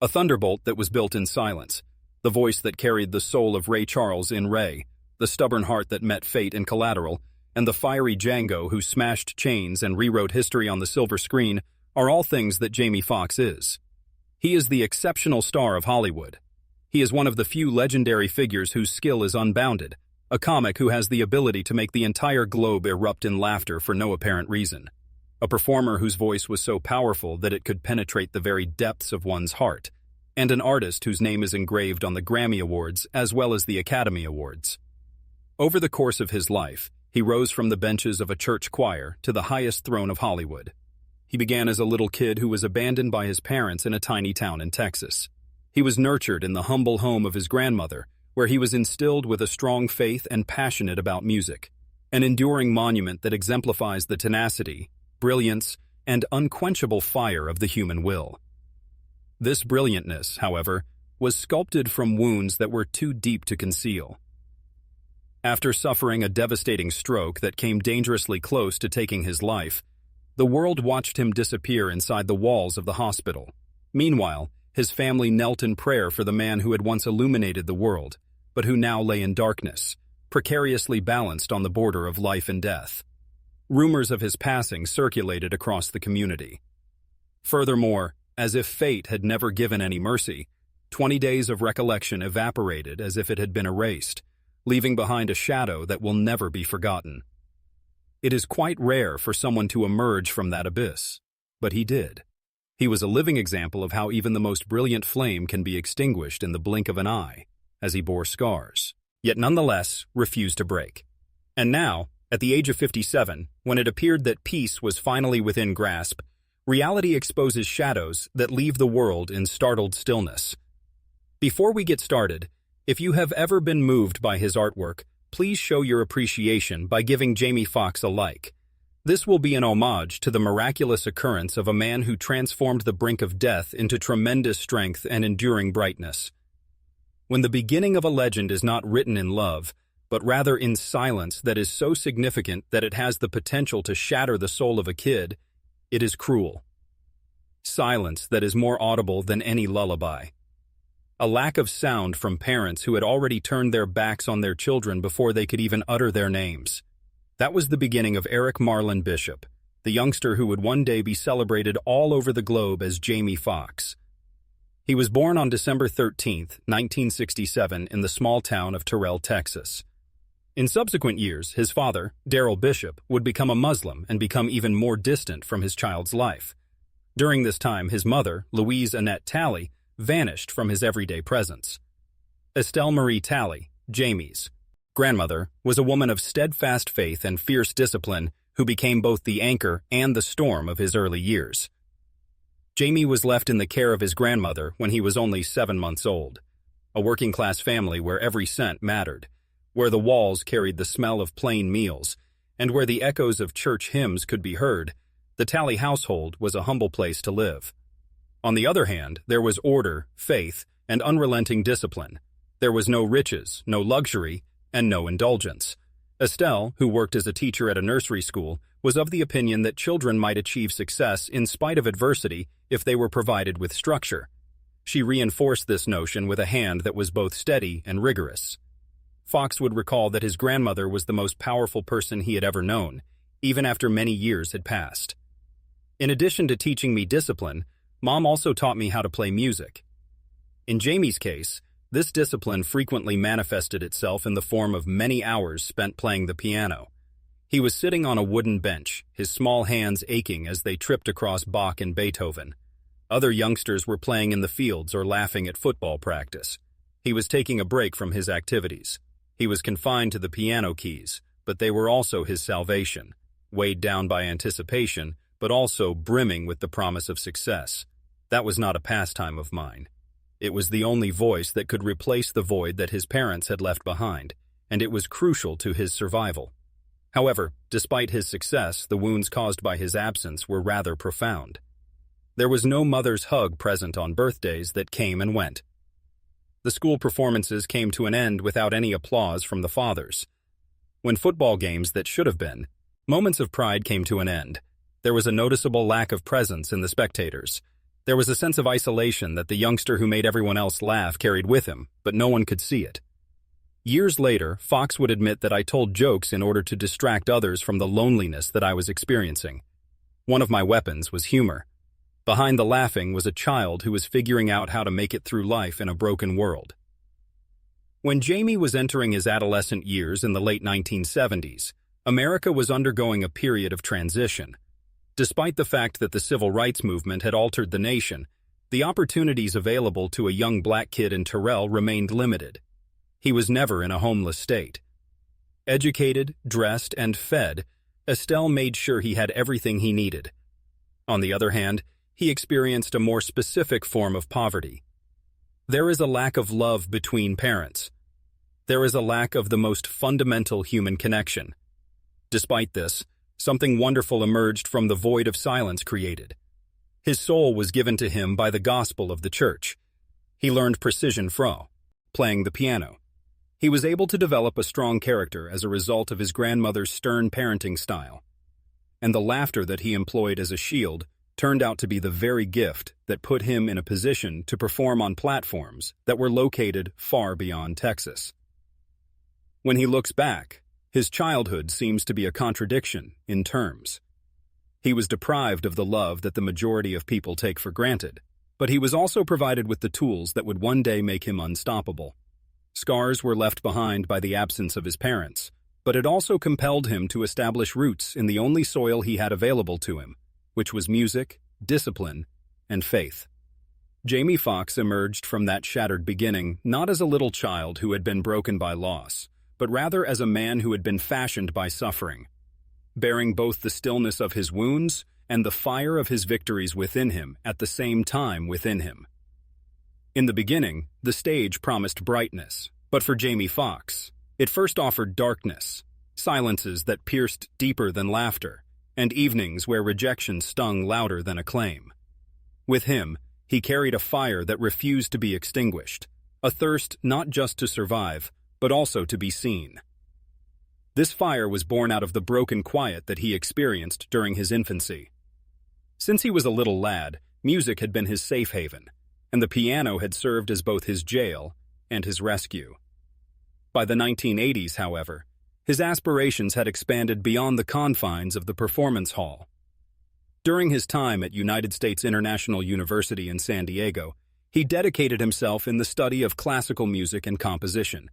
A thunderbolt that was built in silence, the voice that carried the soul of Ray Charles in Ray, the stubborn heart that met fate in Collateral, and the fiery Django who smashed chains and rewrote history on the silver screen are all things that Jamie Foxx is. He is the exceptional star of Hollywood. He is one of the few legendary figures whose skill is unbounded, a comic who has the ability to make the entire globe erupt in laughter for no apparent reason, a performer whose voice was so powerful that it could penetrate the very depths of one's heart, and an artist whose name is engraved on the Grammy Awards as well as the Academy Awards. Over the course of his life, he rose from the benches of a church choir to the highest throne of Hollywood. He began as a little kid who was abandoned by his parents in a tiny town in Texas. He was nurtured in the humble home of his grandmother, where he was instilled with a strong faith and passionate about music, an enduring monument that exemplifies the tenacity, brilliance, and unquenchable fire of the human will. This brilliantness, however, was sculpted from wounds that were too deep to conceal. After suffering a devastating stroke that came dangerously close to taking his life, the world watched him disappear inside the walls of the hospital. Meanwhile, his family knelt in prayer for the man who had once illuminated the world, but who now lay in darkness, precariously balanced on the border of life and death. Rumors of his passing circulated across the community. Furthermore, as if fate had never given any mercy, 20 days of recollection evaporated as if it had been erased, leaving behind a shadow that will never be forgotten. It is quite rare for someone to emerge from that abyss, but he did. He was a living example of how even the most brilliant flame can be extinguished in the blink of an eye, as he bore scars, yet nonetheless refused to break. And now, at the age of 57, when it appeared that peace was finally within grasp, reality exposes shadows that leave the world in startled stillness. Before we get started, if you have ever been moved by his artwork, please show your appreciation by giving Jamie Foxx a like. This will be an homage to the miraculous occurrence of a man who transformed the brink of death into tremendous strength and enduring brightness. When the beginning of a legend is not written in love, but rather in silence that is so significant that it has the potential to shatter the soul of a kid, it is cruel. Silence that is more audible than any lullaby. A lack of sound from parents who had already turned their backs on their children before they could even utter their names. That was the beginning of Eric Marlon Bishop, the youngster who would one day be celebrated all over the globe as Jamie Foxx. He was born on December 13, 1967, in the small town of Terrell, Texas. In subsequent years, his father, Darrell Bishop, would become a Muslim and become even more distant from his child's life. During this time, his mother, Louise Annette Talley, vanished from his everyday presence. Estelle Marie Talley, Jamie's grandmother, was a woman of steadfast faith and fierce discipline who became both the anchor and the storm of his early years. Jamie was left in the care of his grandmother when he was only 7 months old, a working-class family where every cent mattered, where the walls carried the smell of plain meals, and where the echoes of church hymns could be heard. The Talley household was a humble place to live. On the other hand, there was order, faith, and unrelenting discipline. There was no riches, no luxury, and no indulgence. Estelle, who worked as a teacher at a nursery school, was of the opinion that children might achieve success in spite of adversity if they were provided with structure. She reinforced this notion with a hand that was both steady and rigorous. Foxx would recall that his grandmother was the most powerful person he had ever known, even after many years had passed. In addition to teaching me discipline, Mom also taught me how to play music. In Jamie's case, this discipline frequently manifested itself in the form of many hours spent playing the piano. He was sitting on a wooden bench, his small hands aching as they tripped across Bach and Beethoven. Other youngsters were playing in the fields or laughing at football practice. He was taking a break from his activities. He was confined to the piano keys, but they were also his salvation, weighed down by anticipation, but also brimming with the promise of success. That was not a pastime of mine. It was the only voice that could replace the void that his parents had left behind, and it was crucial to his survival. However, despite his success, the wounds caused by his absence were rather profound. There was no mother's hug present on birthdays that came and went. The school performances came to an end without any applause from the fathers. When football games that should have been, moments of pride came to an end, there was a noticeable lack of presence in the spectators. There was a sense of isolation that the youngster who made everyone else laugh carried with him, but no one could see it. Years later, Foxx would admit that I told jokes in order to distract others from the loneliness that I was experiencing. One of my weapons was humor. Behind the laughing was a child who was figuring out how to make it through life in a broken world. When Jamie was entering his adolescent years in the late 1970s, America was undergoing a period of transition. Despite the fact that the civil rights movement had altered the nation, the opportunities available to a young black kid in Terrell remained limited. He was never in a homeless state. Educated, dressed, and fed, Estelle made sure he had everything he needed. On the other hand, he experienced a more specific form of poverty. There is a lack of love between parents. There is a lack of the most fundamental human connection. Despite this, something wonderful emerged from the void of silence created. His soul was given to him by the gospel of the church. He learned precision playing the piano. He was able to develop a strong character as a result of his grandmother's stern parenting style. And the laughter that he employed as a shield turned out to be the very gift that put him in a position to perform on platforms that were located far beyond Texas. When he looks back, his childhood seems to be a contradiction in terms. He was deprived of the love that the majority of people take for granted, but he was also provided with the tools that would one day make him unstoppable. Scars were left behind by the absence of his parents, but it also compelled him to establish roots in the only soil he had available to him, which was music, discipline, and faith. Jamie Foxx emerged from that shattered beginning not as a little child who had been broken by loss, but rather as a man who had been fashioned by suffering, bearing both the stillness of his wounds and the fire of his victories within him at the same time within him. In the beginning, the stage promised brightness, but for Jamie Foxx, it first offered darkness, silences that pierced deeper than laughter, and evenings where rejection stung louder than acclaim. With him, he carried a fire that refused to be extinguished, a thirst not just to survive, but also to be seen. This fire was born out of the broken quiet that he experienced during his infancy. Since he was a little lad, music had been his safe haven, and the piano had served as both his jail and his rescue. By the 1980s, however, his aspirations had expanded beyond the confines of the performance hall. During his time at United States International University in San Diego, he dedicated himself in the study of classical music and composition,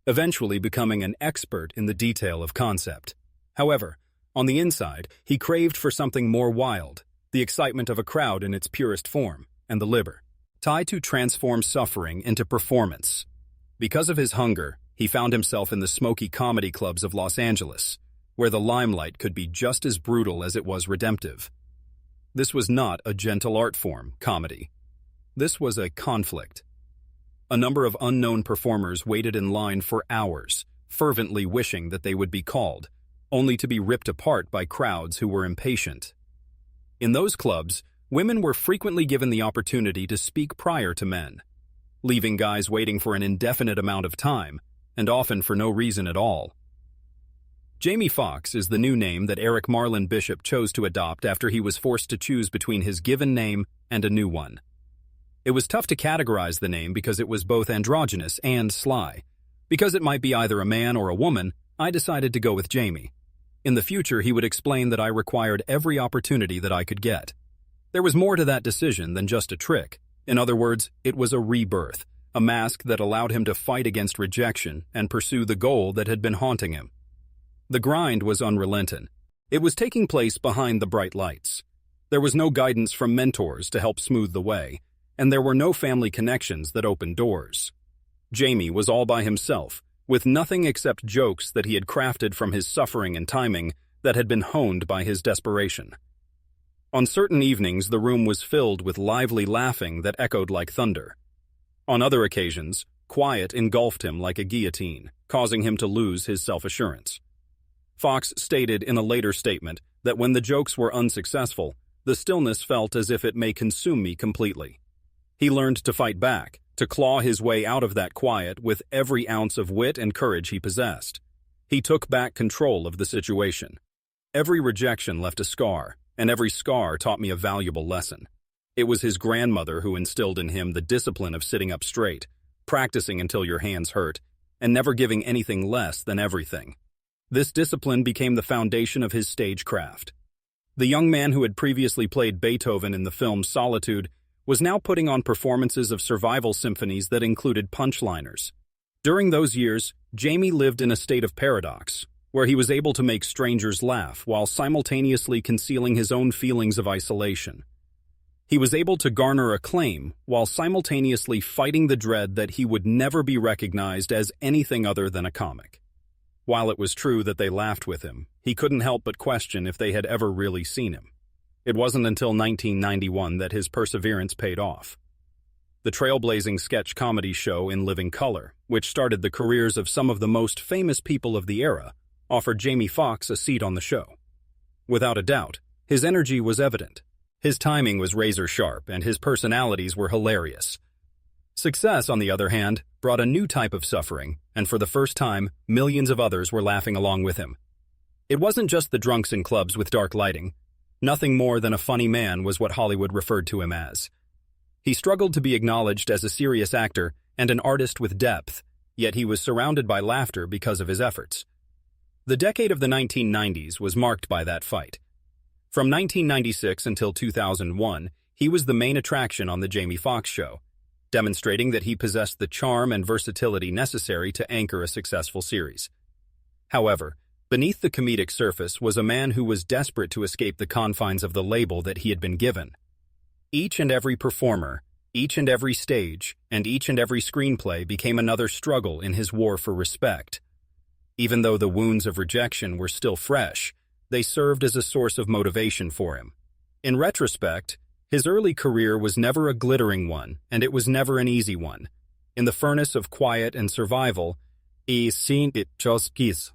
eventually becoming an expert in the detail of concept. However, on the inside, he craved for something more wild, the excitement of a crowd in its purest form, and the liberty to transform suffering into performance. Because of his hunger, he found himself in the smoky comedy clubs of Los Angeles, where the limelight could be just as brutal as it was redemptive. This was not a gentle art form, comedy. This was a conflict. A number of unknown performers waited in line for hours, fervently wishing that they would be called, only to be ripped apart by crowds who were impatient. In those clubs, women were frequently given the opportunity to speak prior to men, leaving guys waiting for an indefinite amount of time, and often for no reason at all. Jamie Foxx is the new name that Eric Marlin Bishop chose to adopt after he was forced to choose between his given name and a new one. It was tough to categorize the name because it was both androgynous and sly. Because it might be either a man or a woman, I decided to go with Jamie. In the future, he would explain that I required every opportunity that I could get. There was more to that decision than just a trick. In other words, it was a rebirth, a mask that allowed him to fight against rejection and pursue the goal that had been haunting him. The grind was unrelenting. It was taking place behind the bright lights. There was no guidance from mentors to help smooth the way, and there were no family connections that opened doors. Jamie was all by himself, with nothing except jokes that he had crafted from his suffering and timing that had been honed by his desperation. On certain evenings, the room was filled with lively laughing that echoed like thunder. On other occasions, quiet engulfed him like a guillotine, causing him to lose his self-assurance. Foxx stated in a later statement that when the jokes were unsuccessful, the stillness felt as if it may consume me completely. He learned to fight back, to claw his way out of that quiet with every ounce of wit and courage he possessed. He took back control of the situation. Every rejection left a scar, and every scar taught me a valuable lesson. It was his grandmother who instilled in him the discipline of sitting up straight, practicing until your hands hurt, and never giving anything less than everything. This discipline became the foundation of his stage craft. The young man who had previously played Beethoven in the film Solitude was now putting on performances of survival symphonies that included punchliners. During those years, Jamie lived in a state of paradox, where he was able to make strangers laugh while simultaneously concealing his own feelings of isolation. He was able to garner acclaim while simultaneously fighting the dread that he would never be recognized as anything other than a comic. While it was true that they laughed with him, he couldn't help but question if they had ever really seen him. It wasn't until 1991 that his perseverance paid off. The trailblazing sketch comedy show In Living Color, which started the careers of some of the most famous people of the era, offered Jamie Foxx a seat on the show. Without a doubt, his energy was evident. His timing was razor-sharp, and his personalities were hilarious. Success, on the other hand, brought a new type of suffering, and for the first time, millions of others were laughing along with him. It wasn't just the drunks in clubs with dark lighting. Nothing more than a funny man was what Hollywood referred to him as. He struggled to be acknowledged as a serious actor and an artist with depth, yet he was surrounded by laughter because of his efforts. The decade of the 1990s was marked by that fight. From 1996 until 2001, he was the main attraction on The Jamie Foxx Show, demonstrating that he possessed the charm and versatility necessary to anchor a successful series. However, beneath the comedic surface was a man who was desperate to escape the confines of the label that he had been given. Each and every performer, each and every stage, and each and every screenplay became another struggle in his war for respect. Even though the wounds of rejection were still fresh, they served as a source of motivation for him. In retrospect, his early career was never a glittering one, and it was never an easy one. In the furnace of quiet and survival, he seen it just kiss.